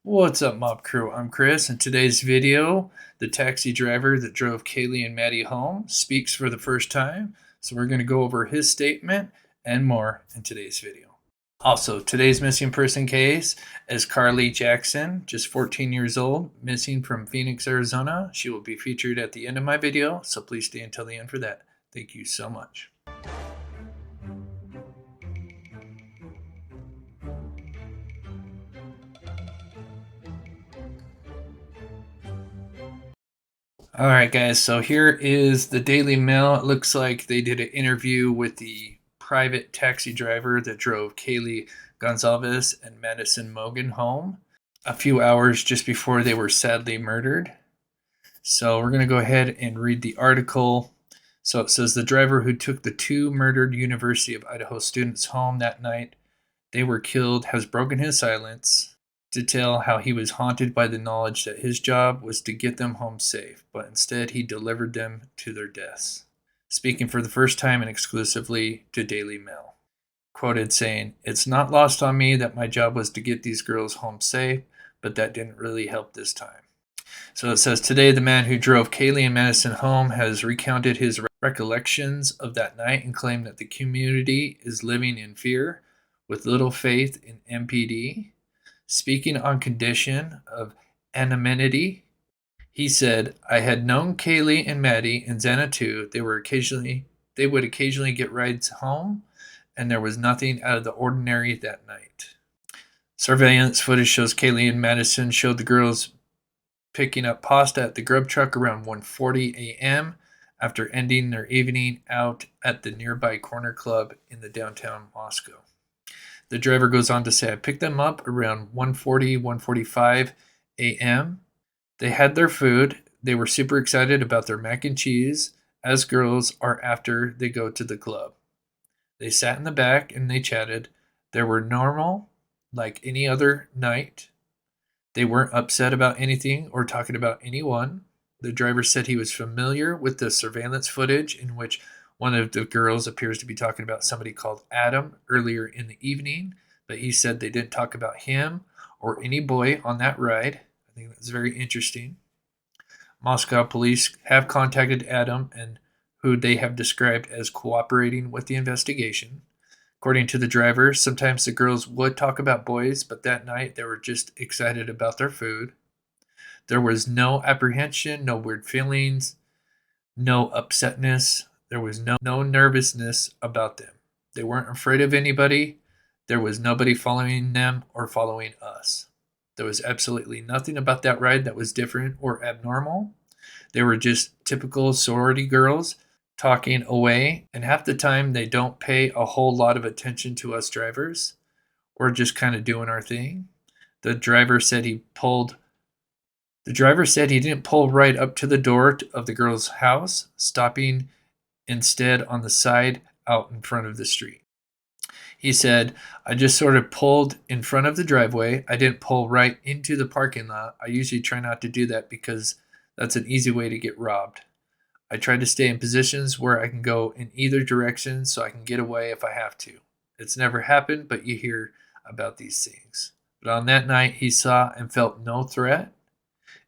What's up, Mob Crew? I'm Chris. In today's video, the taxi driver that drove Kaylee and Maddie home speaks for the first time. So we're going to go over his statement and more in today's video. Also, today's missing person case is Carly Jackson, just 14 years old, missing from Phoenix, Arizona. She will be featured at the end of my video, so please stay until the end for that. Thank you so much. All right, guys, so here is the Daily Mail. It looks like they did an interview with the private taxi driver that drove Kaylee Gonzalez and Madison Mogan home a few hours just before they were sadly murdered. So we're going to go ahead and read the article. So it says the driver who took the two murdered University of Idaho students home that night they were killed has broken his silence to tell how he was haunted by the knowledge that his job was to get them home safe, but instead he delivered them to their deaths. Speaking for the first time and exclusively to Daily Mail. Quoted saying, "It's not lost on me that my job was to get these girls home safe, but that didn't really help this time." So it says, today the man who drove Kaylee and Madison home has recounted his recollections of that night and claimed that the community is living in fear with little faith in MPD. Speaking on condition of anonymity, he said, "I had known Kaylee and Maddie and Xana too. They would occasionally get rides home, and there was nothing out of the ordinary that night." Surveillance footage shows Kaylee and Madison showed the girls picking up pasta at the grub truck around 1:40 a.m. after ending their evening out at the nearby corner club in the downtown Moscow. The driver goes on to say, "I picked them up around 1:40, 1:45 a.m. They had their food. They were super excited about their mac and cheese, as girls are after they go to the club. They sat in the back and they chatted. They were normal, like any other night. They weren't upset about anything or talking about anyone." The driver said he was familiar with the surveillance footage in which one of the girls appears to be talking about somebody called Adam earlier in the evening, but he said they didn't talk about him or any boy on that ride. I think that's very interesting. Moscow police have contacted Adam and who they have described as cooperating with the investigation. According to the driver, sometimes the girls would talk about boys, but that night they were just excited about their food. There was no apprehension, no weird feelings, no upsetness. There was no nervousness about them. They weren't afraid of anybody. There was nobody following them or following us. There was absolutely nothing about that ride that was different or abnormal. They were just typical sorority girls talking away, and half the time they don't pay a whole lot of attention to us drivers. We're just kind of doing our thing. The driver said he didn't pull right up to the door of the girl's house, stopping instead on the side out in front of the street. He said, "I just sort of pulled in front of the driveway. I didn't pull right into the parking lot. I usually try not to do that because that's an easy way to get robbed. I try to stay in positions where I can go in either direction so I can get away if I have to. It's never happened, but you hear about these things." But on that night, he saw and felt no threat.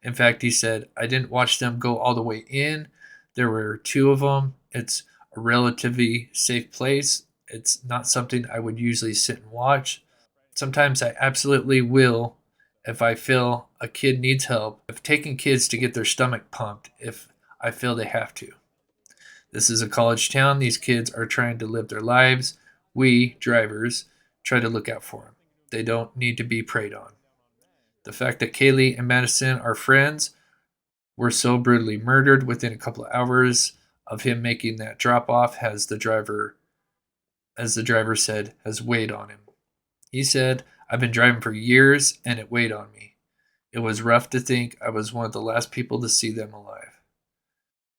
In fact, he said, "I didn't watch them go all the way in. There were two of them. It's a relatively safe place. It's not something I would usually sit and watch. Sometimes I absolutely will if I feel a kid needs help. I've taken kids to get their stomach pumped if I feel they have to. This is a college town. These kids are trying to live their lives. We, drivers, try to look out for them. They don't need to be preyed on. The fact that Kaylee and Madison are friends were so brutally murdered within a couple of hours of him making that drop off as the driver said, has weighed on him. He said, "I've been driving for years and it weighed on me. It was rough to think I was one of the last people to see them alive.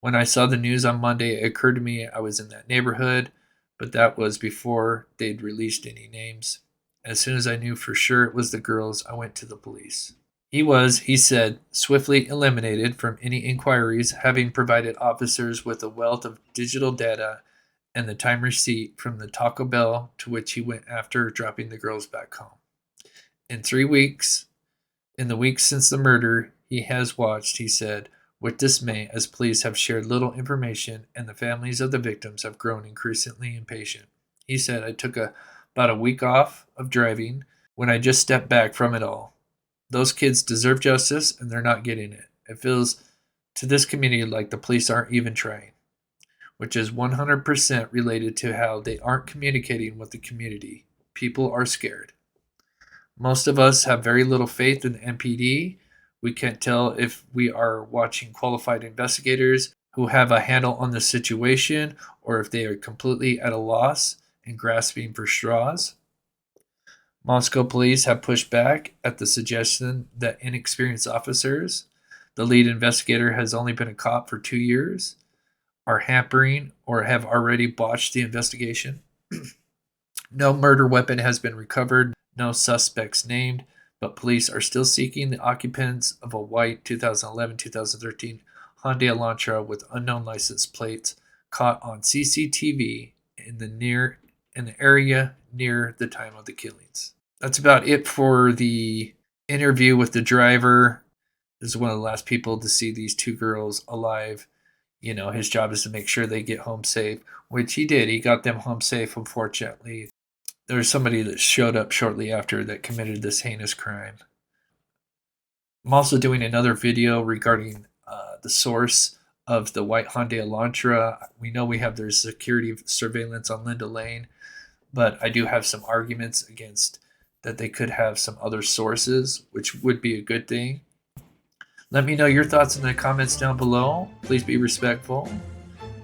When I saw the news on Monday, it occurred to me I was in that neighborhood, but that was before they'd released any names. As soon as I knew for sure it was the girls, I went to the police." He said, swiftly eliminated from any inquiries, having provided officers with a wealth of digital data and the time receipt from the Taco Bell to which he went after dropping the girls back home. In 3 weeks, In the weeks since the murder, he has watched, he said, with dismay as police have shared little information and the families of the victims have grown increasingly impatient. He said, I took about a week off of driving when I just stepped back from it all. Those kids deserve justice and they're not getting it. It feels to this community like the police aren't even trying, which is 100% related to how they aren't communicating with the community. People are scared. Most of us have very little faith in the MPD. We can't tell if we are watching qualified investigators who have a handle on the situation or if they are completely at a loss and grasping for straws. Moscow police have pushed back at the suggestion that inexperienced officers, the lead investigator has only been a cop for 2 years, are hampering or have already botched the investigation. No murder weapon has been recovered, no suspects named, but police are still seeking the occupants of a white 2011-2013 Hyundai Elantra with unknown license plates caught on CCTV in the area near the time of the killings. That's about it for the interview with the driver. This is one of the last people to see these two girls alive. You know, his job is to make sure they get home safe, which he did. He got them home safe, unfortunately. There's somebody that showed up shortly after that committed this heinous crime. I'm also doing another video regarding the source of the White Hyundai Elantra. We know we have their security surveillance on Linda Lane, but I do have some arguments against that they could have some other sources, which would be a good thing. Let me know your thoughts in the comments down below. Please be respectful.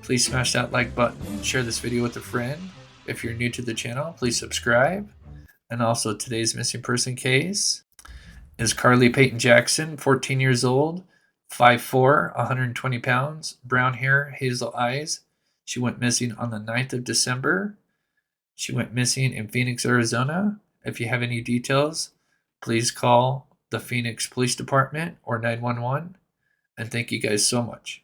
Please smash that like button. Share this video with a friend. If you're new to the channel, please subscribe. And also, today's missing person case is Carly Payton Jackson, 14 years old, 5'4", 120 pounds, brown hair, hazel eyes. She went missing on the 9th of December. She went missing in Phoenix, Arizona. If you have any details, please call the Phoenix Police Department or 911. And thank you guys so much.